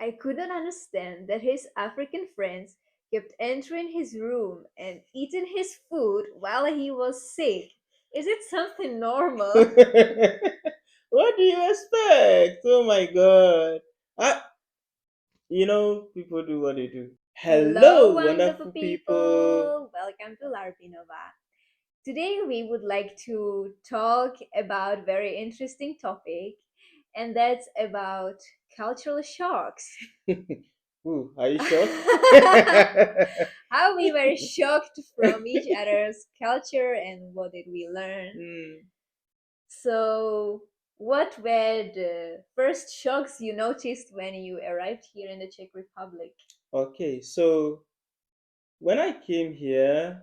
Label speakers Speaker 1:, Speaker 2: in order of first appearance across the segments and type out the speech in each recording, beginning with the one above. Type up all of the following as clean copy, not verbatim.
Speaker 1: I couldn't understand that his African friends kept entering his room and eating his food while he was sick. Is it something normal?
Speaker 2: What do you expect? Oh my god. I, people do what they do.
Speaker 1: Hello,
Speaker 2: Hello,
Speaker 1: wonderful
Speaker 2: wonderful people.
Speaker 1: people! Welcome to Larbinova. Today we would like to talk about very interesting topic, and that's about cultural shocks.
Speaker 2: Ooh, are you shocked?
Speaker 1: How we were shocked from each other's culture and what did we learn.
Speaker 2: Hmm.
Speaker 1: So, what were the first shocks you noticed when you arrived here in the Czech Republic?
Speaker 2: Okay, so when I came here,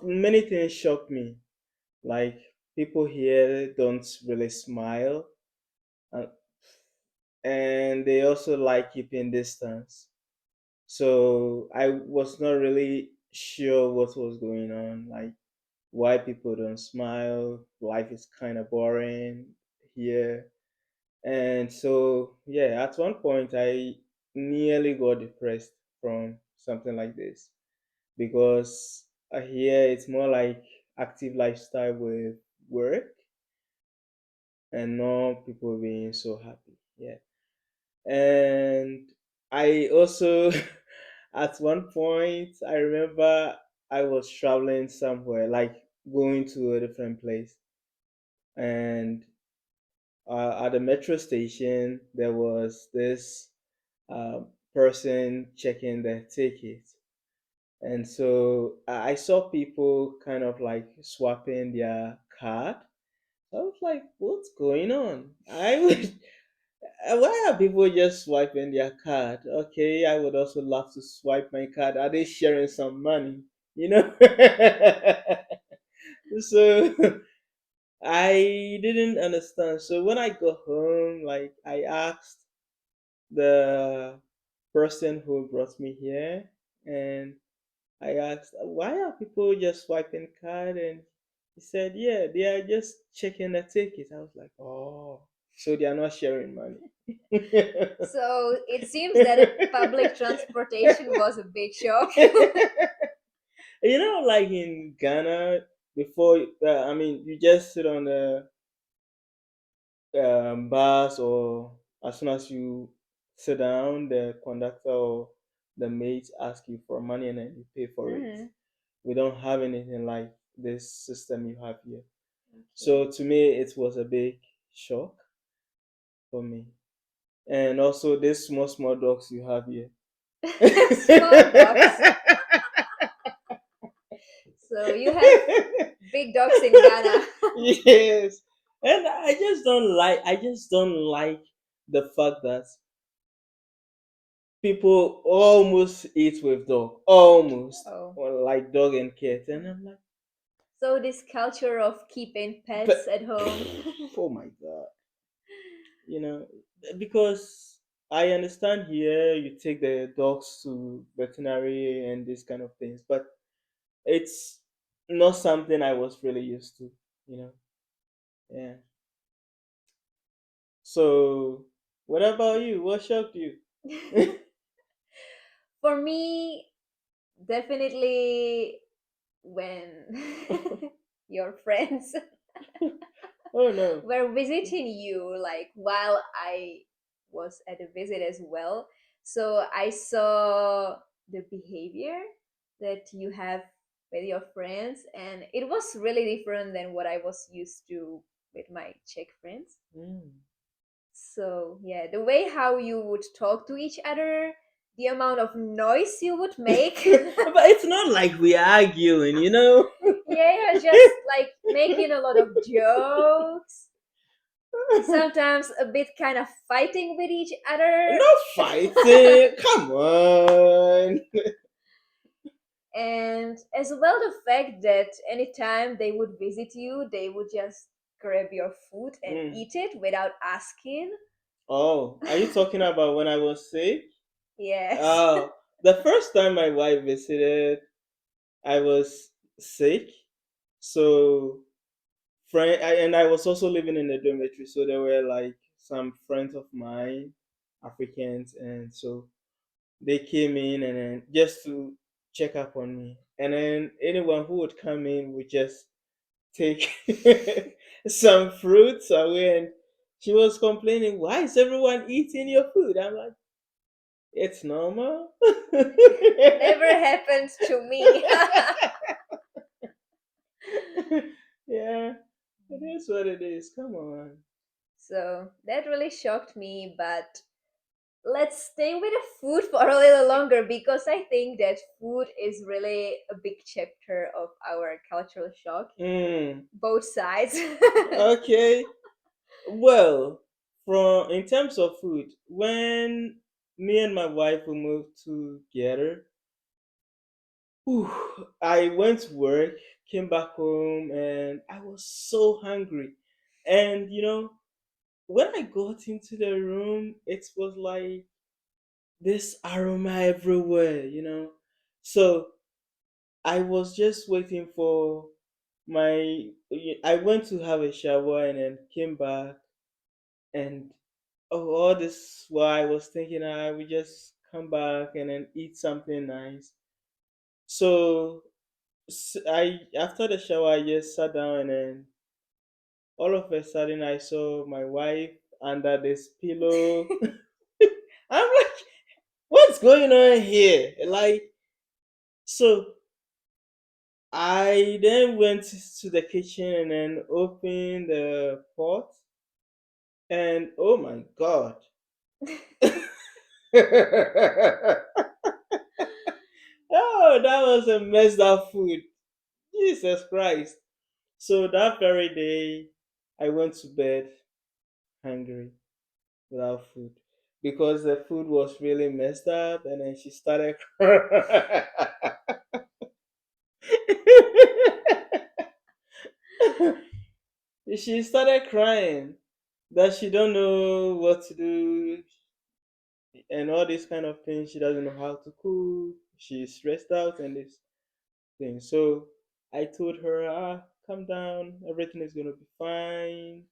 Speaker 2: many things shocked me. Like people here don't really smile, uh, and they also like keeping distance. So I was not really sure what was going on, like why people don't smile. Life is kind of boring here. And so, yeah, at one point, I nearly got depressed from something like this because here it's more like active lifestyle with work and not people being so happy. Yeah. And I also, at one point, I remember I was traveling somewhere, like going to a different place. And at the metro station, there was this uh, person checking their ticket. And so I saw people kind of like swapping their card. I was like, what's going on? I would, why are people just swiping their card? Okay, I would also love to swipe my card. Are they sharing some money? You know? So I didn't understand. So when I got home, like I asked the person who brought me here, and I asked, why are people just swiping card? And he said, yeah, they are just checking the ticket. I was like, oh, so they are not sharing money.
Speaker 1: So it seems that public transportation was a big shock.
Speaker 2: Like in Ghana, before, you just sit on the bus, or as soon as you sit down, the conductor or the mate ask you for money and then you pay for it.
Speaker 1: Mhm.
Speaker 2: We don't have anything like this system you have here.
Speaker 1: Okay.
Speaker 2: So to me, it was a big shock for me. And also these small dogs you have here.
Speaker 1: Small dogs. So you have big dogs in Ghana.
Speaker 2: Yes. And I just don't like the fact that people almost eat with dog. Almost.
Speaker 1: Oh.
Speaker 2: Or like dog and cat. And I'm like,
Speaker 1: So this culture of keeping
Speaker 2: but
Speaker 1: pets at home.
Speaker 2: oh my god. you know because I understand here you take the dogs to veterinary and these kind of things, but it's not something I was really used to you know yeah. So what about you? What shocked you?
Speaker 1: For me, definitely when your friends
Speaker 2: Oh no.
Speaker 1: were visiting you, like while I was at a visit as well. So I saw the behavior that you have with your friends, and it was really different than what I was used to with my Czech friends.
Speaker 2: Mm.
Speaker 1: So yeah, the way how you would talk to each other, the amount of noise you would make.
Speaker 2: But it's not like we are arguing.
Speaker 1: Yeah, just like making a lot of jokes, sometimes a bit kind of fighting with each other.
Speaker 2: No fighting, come on.
Speaker 1: And as well, the fact that anytime they would visit you, they would just grab your food and
Speaker 2: Mm.
Speaker 1: eat it without asking.
Speaker 2: Oh, are you talking about when I was sick?
Speaker 1: Yes.
Speaker 2: Oh, the first time my wife visited, I was sick. So, and I was also living in a dormitory. So there were like some friends of mine. Africans, and so they came in and then just to check up on me. And then anyone who would come in would just take some fruits away, and she was complaining, "Why is everyone eating your food?" I'm like, "It's normal."
Speaker 1: Never happened to me.
Speaker 2: Yeah, it is what it is. Come on.
Speaker 1: So that really shocked me, but let's stay with the food for a little longer because I think that food is really a big chapter of our cultural shock,
Speaker 2: Mm,
Speaker 1: both sides.
Speaker 2: okay. Well, from in terms of food, when me and my wife we moved together, whew, I went to work, came back home, and I was so hungry. And when I got into the room, it was like this aroma everywhere. So I was just waiting for my. I went to have a shower and then came back, and all this while I was thinking I would just come back and then eat something nice. So I after the shower I just sat down, and then all of a sudden I saw my wife under this pillow. I'm like, what's going on here? Like, so I then went to the kitchen and then opened the pot, and oh my god. Oh, that was a messed up food. Jesus Christ. So that very day, I went to bed hungry without food because the food was really messed up, and then she started she started crying that she don't know what to do and all these kind of things. She doesn't know how to cook. She's stressed out and this thing. So I told her, calm down. Everything is gonna be fine.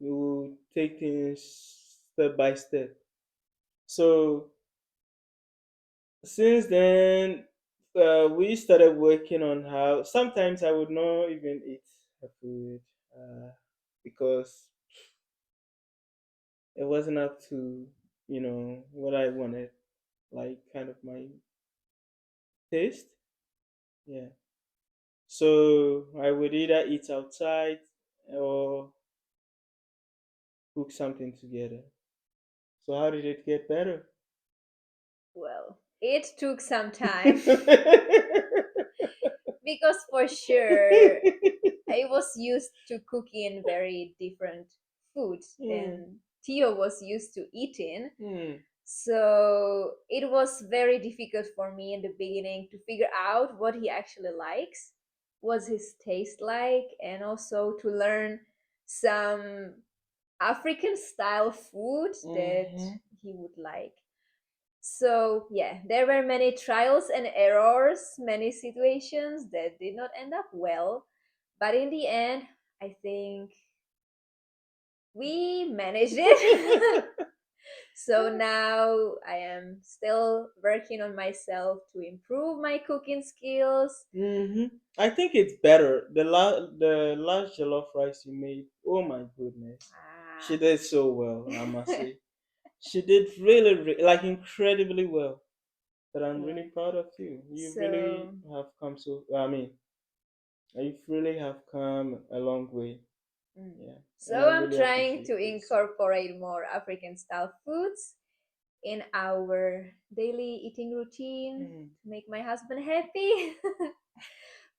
Speaker 2: We will take things step by step. So since then, we started working on how. Sometimes I would not even eat her food uh, because it wasn't up to what I wanted, like kind of my taste. Yeah. So I would either eat outside or cook something together. So how did it get better?
Speaker 1: Well, it took some time because for sure I was used to cooking very different foods
Speaker 2: Hmm,
Speaker 1: than Theo was used to eating.
Speaker 2: hmm,
Speaker 1: So it was very difficult for me in the beginning to figure out what he actually likes, what's his taste like, and also to learn some African style food that
Speaker 2: mhm,
Speaker 1: he would like. So, yeah, there were many trials and errors, many situations that did not end up well. But in the end, I think we managed it. So now I am still working on myself to improve my cooking skills.
Speaker 2: mhm. I think it's better. The last jollof rice you made. Oh my goodness, she
Speaker 1: Ah,
Speaker 2: did so well. I must say, she did really, like incredibly well. But I'm really
Speaker 1: yeah.
Speaker 2: proud of you. You really
Speaker 1: So,
Speaker 2: have come so. I mean, you really have come a long way.
Speaker 1: mm.
Speaker 2: Yeah, and I
Speaker 1: so I'm
Speaker 2: really
Speaker 1: trying
Speaker 2: appreciate
Speaker 1: to
Speaker 2: this.
Speaker 1: incorporate more African style foods in our daily eating routine
Speaker 2: Mm,
Speaker 1: to make my husband happy.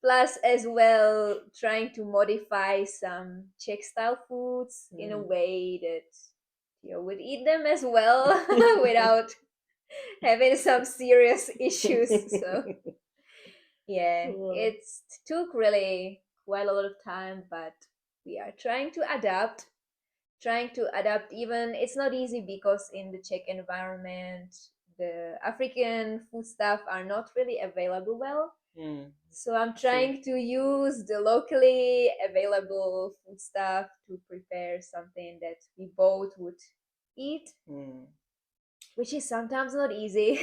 Speaker 1: Plus, as well, trying to modify some Czech style foods in a
Speaker 2: mm.
Speaker 1: way that you would eat them as well without having some serious issues. So, yeah,
Speaker 2: Wow.
Speaker 1: it took really quite a lot of time, but we are trying to adapt. Trying to adapt, even it's not easy because in the Czech environment, the African food stuff are not really available well.
Speaker 2: Mm,
Speaker 1: So I'm
Speaker 2: true.
Speaker 1: trying to use the locally available food stuff to prepare something that we both would eat.
Speaker 2: Mm.
Speaker 1: which is sometimes not easy.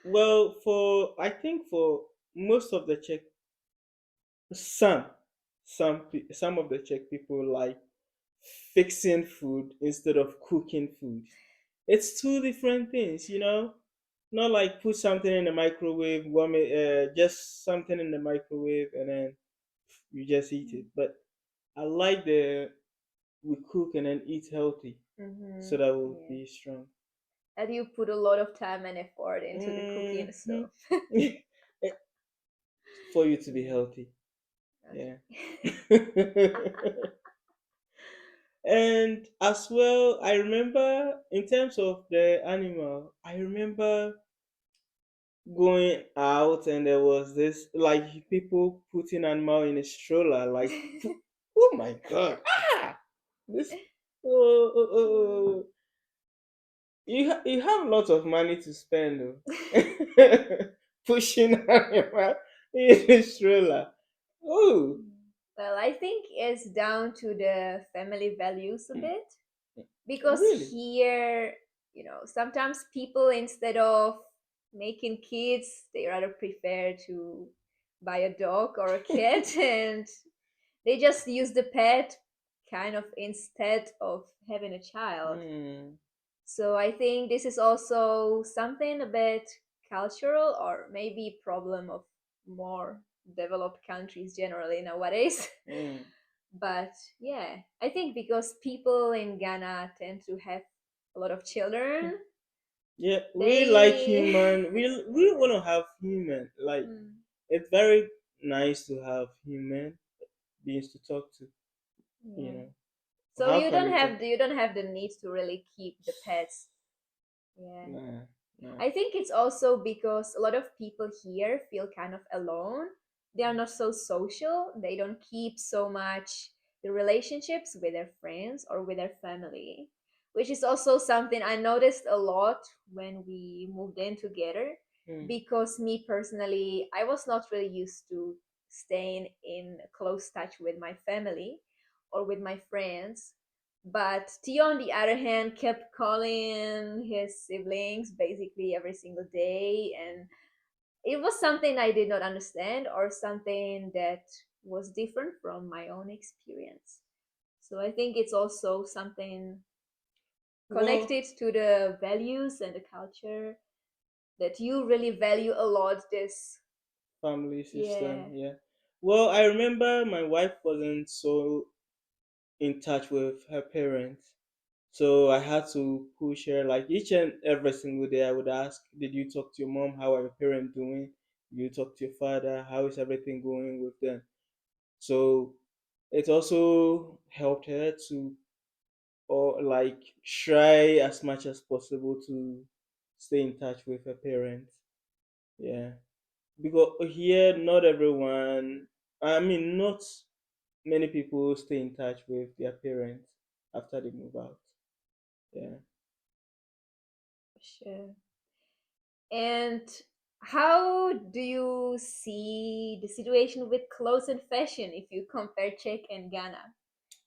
Speaker 2: Well, for I think for most of the Czech, some some of the Czech people like fixing food instead of cooking food. It's two different things, you know. Not like put something in the microwave, warm it, just something in the microwave, and then you just eat it. But I like the we cook and then eat healthy, so
Speaker 1: Mm-hmm.
Speaker 2: that we'll
Speaker 1: Yeah.
Speaker 2: be strong.
Speaker 1: And you put a lot of time and effort into the cooking,
Speaker 2: Hmm.
Speaker 1: so
Speaker 2: For you to be
Speaker 1: yeah.
Speaker 2: healthy, yeah.
Speaker 1: Okay.
Speaker 2: And as well, I remember in terms of the animal, I remember going out and there was this like people putting animal in a stroller, like oh my god, this oh, oh, oh, oh. You have lots of money to spend though. Pushing animal in a stroller. Oh,
Speaker 1: Well, I think it's down to the family values a bit because
Speaker 2: really?
Speaker 1: here, sometimes people instead of making kids, they rather prefer to buy a dog or a cat and they just use the pet kind of instead of having a child.
Speaker 2: Hmm.
Speaker 1: So I think this is also something a bit cultural or maybe problem of more developed countries generally nowadays.
Speaker 2: Hmm.
Speaker 1: But yeah, I think because people in Ghana tend to have a lot of children,
Speaker 2: Yeah, we like
Speaker 1: they
Speaker 2: human. We want to have human. Like
Speaker 1: Hmm,
Speaker 2: it's very nice to have human beings to talk to. You
Speaker 1: yeah.
Speaker 2: know,
Speaker 1: So
Speaker 2: how
Speaker 1: you
Speaker 2: can
Speaker 1: don't
Speaker 2: you talk?
Speaker 1: have the need to really keep the pets. Yeah.
Speaker 2: Nah, nah.
Speaker 1: I think it's also because a lot of people here feel kind of alone. They are not so social. They don't keep so much the relationships with their friends or with their family, which is also something I noticed a lot when we moved in together.
Speaker 2: Hmm.
Speaker 1: Because me personally, I was not really used to staying in close touch with my family or with my friends, but Theo, on the other hand, kept calling his siblings basically every single day. And it was something I did not understand or something that was different from my own experience. So I think it's also something
Speaker 2: Well,
Speaker 1: connected to the values and the culture that you really value a lot. This,
Speaker 2: family
Speaker 1: yeah.
Speaker 2: system. Yeah. Well, I remember my wife wasn't so in touch with her parents. So I had to push her like each and every single day. I would ask, "Did you talk to your mom? How are your parents doing? Did you talk to your father? How is everything going with them?" So it also helped her to, or like, try as much as possible to stay in touch with her parents. Yeah, because here not everyone. I mean, not many people stay in touch with their parents after they move out. Yeah.
Speaker 1: Sure. And how do you see the situation with clothes and fashion if you compare Czech and Ghana?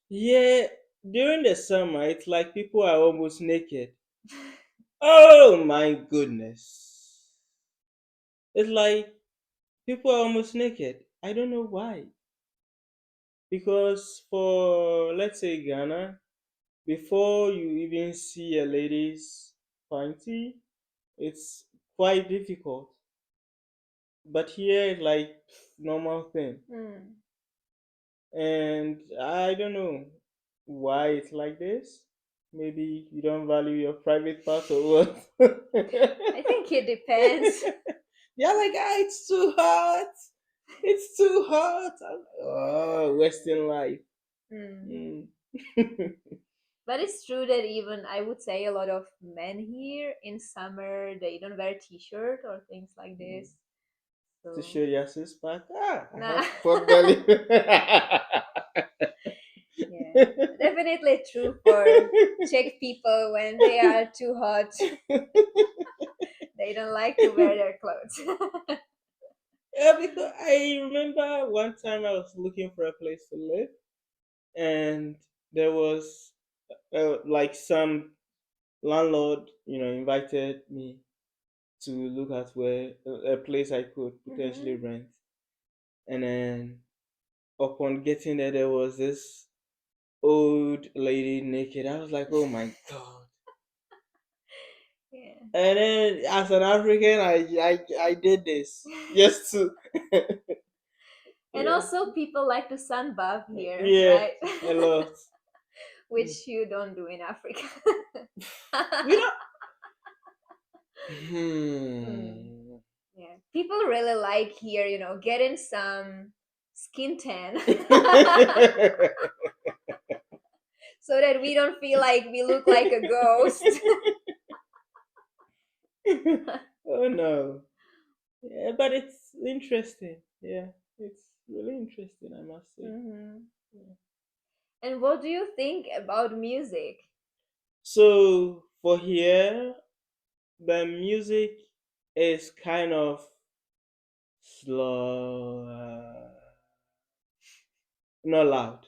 Speaker 2: Yeah, during the summer, it's like people are almost naked. Oh my goodness. It's like people are almost naked. I don't know why. Because for, let's say, Ghana, before you even see a lady's panty, it's quite difficult. But here, it's like normal thing.
Speaker 1: Hmm.
Speaker 2: And I don't know why it's like this. Maybe you don't value your private part or what?
Speaker 1: I think it depends.
Speaker 2: You're like, ah, it's too hot. It's too hot. Oh, Western life.
Speaker 1: Hmm.
Speaker 2: Mm.
Speaker 1: But it's true that even I would say a lot of men here in summer they don't wear t-shirt or things like this.
Speaker 2: To
Speaker 1: So
Speaker 2: show your six pack. Ah, I
Speaker 1: nah,
Speaker 2: have pot belly.
Speaker 1: yeah, definitely true for Czech people when they are too hot, they don't like to wear their clothes.
Speaker 2: Yeah, because I remember one time I was looking for a place to live, and there was like some landlord, invited me to look at where a place I could potentially
Speaker 1: Mm-hmm.
Speaker 2: rent. And then upon getting there, there was this old lady naked. I was like, oh my god.
Speaker 1: Yeah.
Speaker 2: And then as an African, I did this just to
Speaker 1: And
Speaker 2: yeah,
Speaker 1: also, people like to sunbath here,
Speaker 2: yeah,
Speaker 1: right?
Speaker 2: a lot.
Speaker 1: Which you don't do in Africa.
Speaker 2: We don't.
Speaker 1: Mm,
Speaker 2: Hmm.
Speaker 1: yeah. People really like here, getting some skin tan so that we don't feel like we look like a ghost.
Speaker 2: Oh no. Yeah, but it's interesting. Yeah, it's really interesting, I must say.
Speaker 1: Hmm.
Speaker 2: Yeah.
Speaker 1: And what do you think about music?
Speaker 2: So for here, the music is kind of slow, not loud.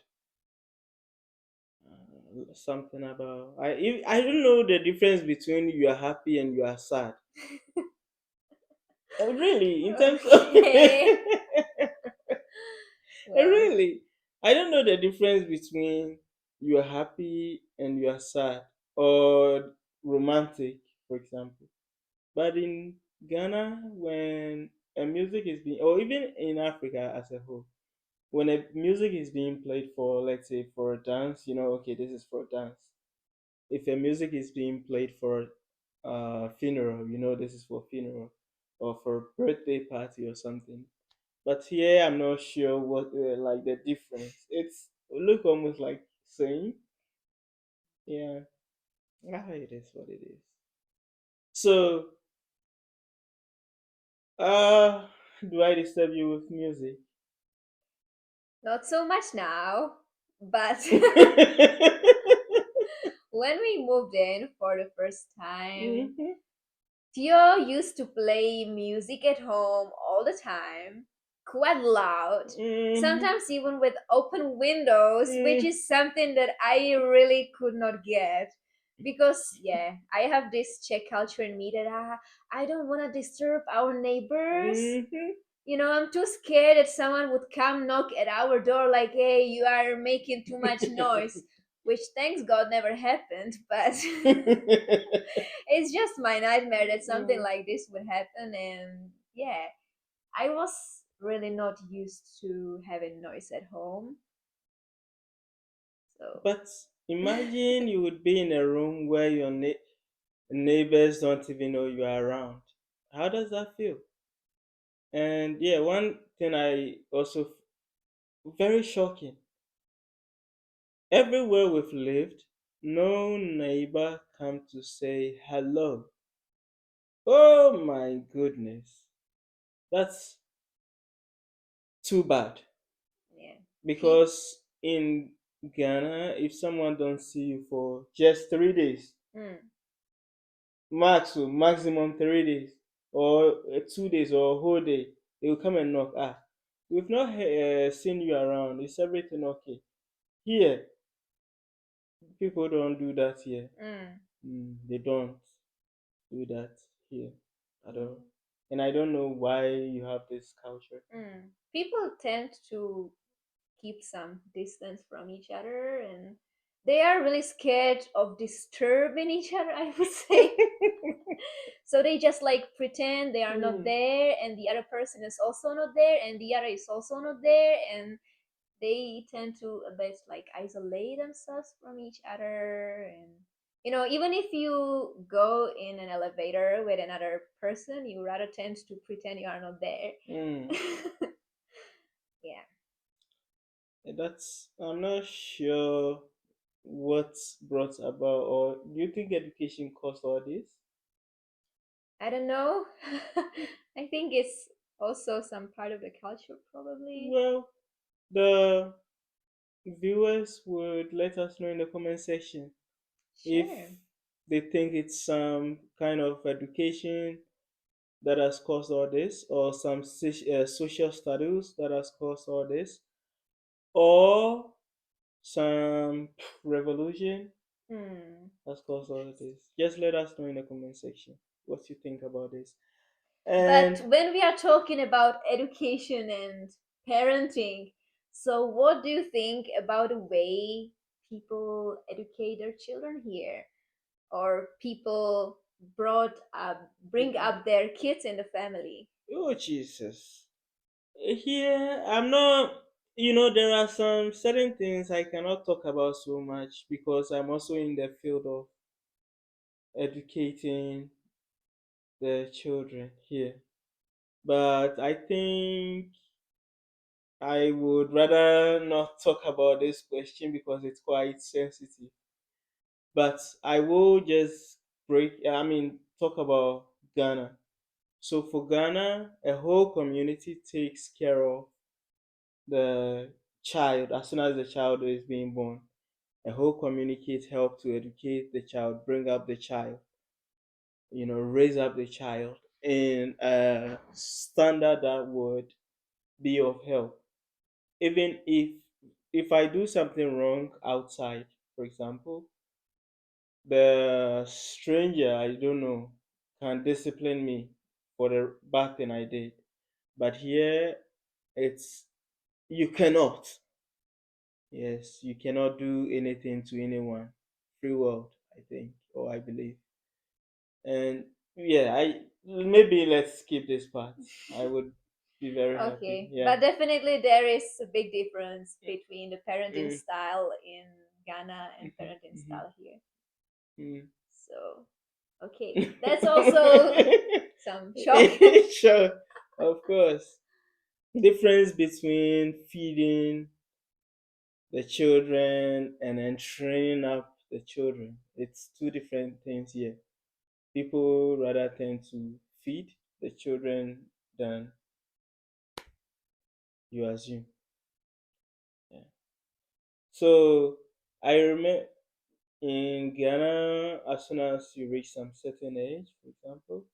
Speaker 2: Something about I don't know the difference between you are happy and you are sad. Really, in terms of
Speaker 1: Okay. Well,
Speaker 2: really, I don't know the difference between you are happy and you are sad or romantic, for example. But in Ghana, when a music is being, or even in Africa as a whole, when a music is being played for, let's say, for a dance, okay, this is for a dance. If a music is being played for a funeral, this is for funeral, or for a birthday party or something. But here, I'm not sure what like the difference. It's look almost like same. Yeah, it is what it is. So, uh, do I disturb you with music?
Speaker 1: not so much now, but when we moved in for the first time,
Speaker 2: Mhm,
Speaker 1: Theo used to play music at home all the time, quite loud,
Speaker 2: mhm,
Speaker 1: sometimes even with open windows, which
Speaker 2: mhm,
Speaker 1: is something that I really could not get. Because, yeah, I have this Czech culture in me that I don't want to disturb our neighbors.
Speaker 2: mhm.
Speaker 1: I'm too scared that someone would come knock at our door like, hey, you are making too much noise. Which, thanks God, never happened, but it's just my nightmare that something like this would happen. And yeah, I was really not used to having noise at home. So,
Speaker 2: But imagine you would be in a room where your neighbors don't even know you are around. How does that feel? And yeah, one thing I also very shocking. Everywhere we've lived, no neighbor come to say hello. Oh my goodness. That's too bad.
Speaker 1: yeah. Pe-
Speaker 2: Because in Ghana, if someone don't see you for just 3 days,
Speaker 1: mm,
Speaker 2: maximum 3 days, or 2 days, or a whole day, they will come and knock. We've not seen you around. Is everything okay? Here, people don't do that here.
Speaker 1: mm,
Speaker 2: They don't do that here at all. And I don't know why you have this culture.
Speaker 1: People tend to keep some distance from each other, and they are really scared of disturbing each other, I would say. So they just like pretend they are not
Speaker 2: Mm.
Speaker 1: there, and the other person is also not there, and the other is also not there, and they tend to a bit like isolate themselves from each other. And even if you go in an elevator with another person, you rather tend to pretend you are not there.
Speaker 2: Mm.
Speaker 1: Yeah.
Speaker 2: That's I'm not sure what brought about, or do you think education caused all this?
Speaker 1: I don't know. I think it's also some part of the culture, probably.
Speaker 2: Well, the viewers would let us know in the comment section if
Speaker 1: Sure.
Speaker 2: they think it's some kind of education that has caused all this, or some social studies that has caused all this, or some revolution.
Speaker 1: Hmm.
Speaker 2: That's caused all of this. Just let us know in the comment section what you think about this.
Speaker 1: But
Speaker 2: And
Speaker 1: when we are talking about education and parenting, so what do you think about the way people educate their children here, or people bring up their kids in the family?
Speaker 2: oh Jesus, here I'm not. There are some certain things I cannot talk about so much because I'm also in the field of educating the children here. But I think I would rather not talk about this question because it's quite sensitive. But I will just talk about Ghana. So for Ghana, a whole community takes care of the child as soon as the child is being born. A whole community help to educate the child, bring up the child, raise up the child in a standard that would be of help. Even if I do something wrong outside, for example, the stranger I don't know can discipline me for the bad thing I did. But here it's you cannot. Yes, you cannot do anything to anyone. Free world, I think, or I believe. And yeah, I maybe let's skip this part. I would be very happy.
Speaker 1: Okay,
Speaker 2: Yeah.
Speaker 1: but definitely there is a big difference between the parenting
Speaker 2: Mm,
Speaker 1: style in Ghana and
Speaker 2: mhm,
Speaker 1: parenting
Speaker 2: mhm,
Speaker 1: style here.
Speaker 2: mm.
Speaker 1: So, okay, that's also some shocking.
Speaker 2: Sure, of course. Difference between feeding the children and then training up the children. It's two different things here. People rather tend to feed the children than you assume. Yeah. So I remember in Ghana, as soon as you reach some certain age, for example,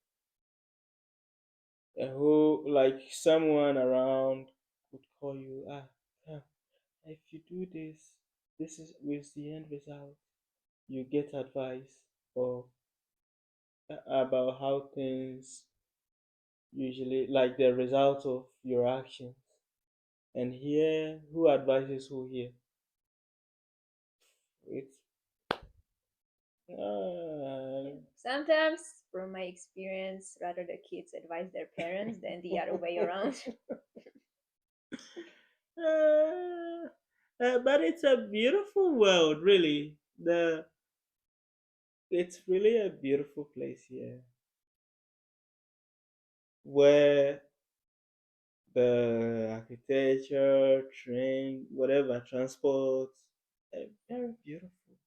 Speaker 2: a whole like someone around could call you, come, if you do this, this is with the end result. You get advice or about how things usually like the result of your actions. And here, who advises who here? It's uh,
Speaker 1: Sometimes, from my experience, rather the kids advise their parents than the other way around.
Speaker 2: uh, but it's a beautiful world, really. It's really a beautiful place here, where the architecture, train, whatever, transport, very beautiful.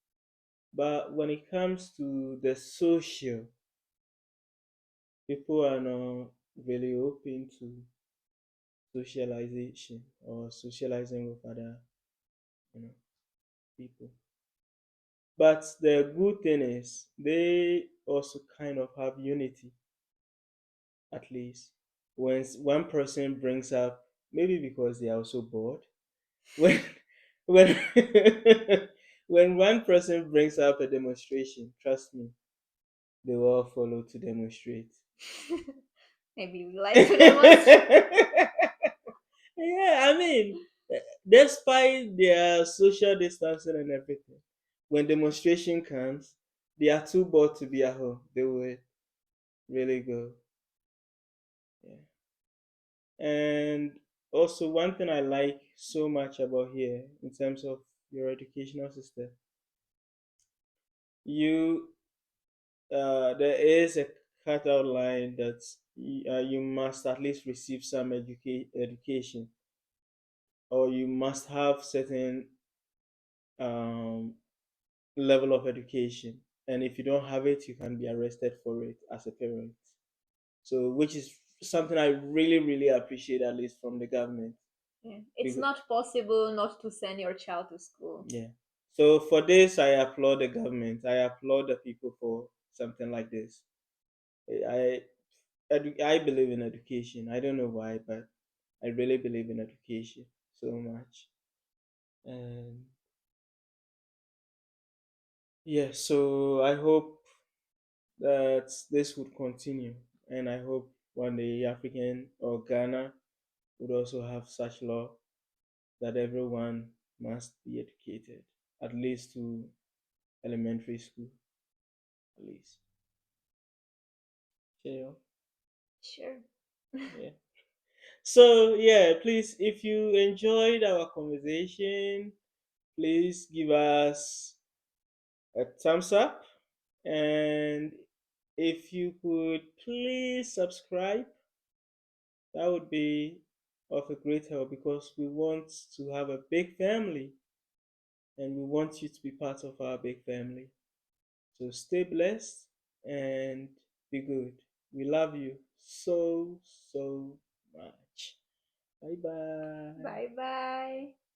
Speaker 2: But when it comes to the social, people are not really open to socialization or socializing with other, you know, people. But the good thing is they also kind of have unity, at least. When one person brings up, maybe because they are also bored, when when when one person brings up a demonstration, trust me, they will all follow to demonstrate.
Speaker 1: Maybe we like to demonstrate.
Speaker 2: Yeah, I mean, despite their social distancing and everything, when demonstration comes, they are too bored to be at home. They will really go. Yeah. And also, one thing I like so much about here, in terms of your educational system, you there is a cutout line that you must at least receive some education, or you must have certain um, level of education, and if you don't have it you can be arrested for it as a parent, so which is something I really really appreciate, at least from the government.
Speaker 1: Yeah. It's
Speaker 2: Because,
Speaker 1: not possible not to send your child to school.
Speaker 2: yeah, so for this I applaud the government, I applaud the people for something like this. I I believe in education. I don't know why, but I really believe in education so much. And Yeah, so I hope that this would continue, and I hope one day African or Ghana would also have such law that everyone must be educated, at least to elementary school, at least. Yeah.
Speaker 1: Sure.
Speaker 2: Yeah. So yeah, please, if you enjoyed our conversation, please give us a thumbs up, and if you could please subscribe, that would be of a great help because we want to have a big family and we want you to be part of our big family. So stay blessed and be good. We love you so, so much. Bye bye.
Speaker 1: Bye bye.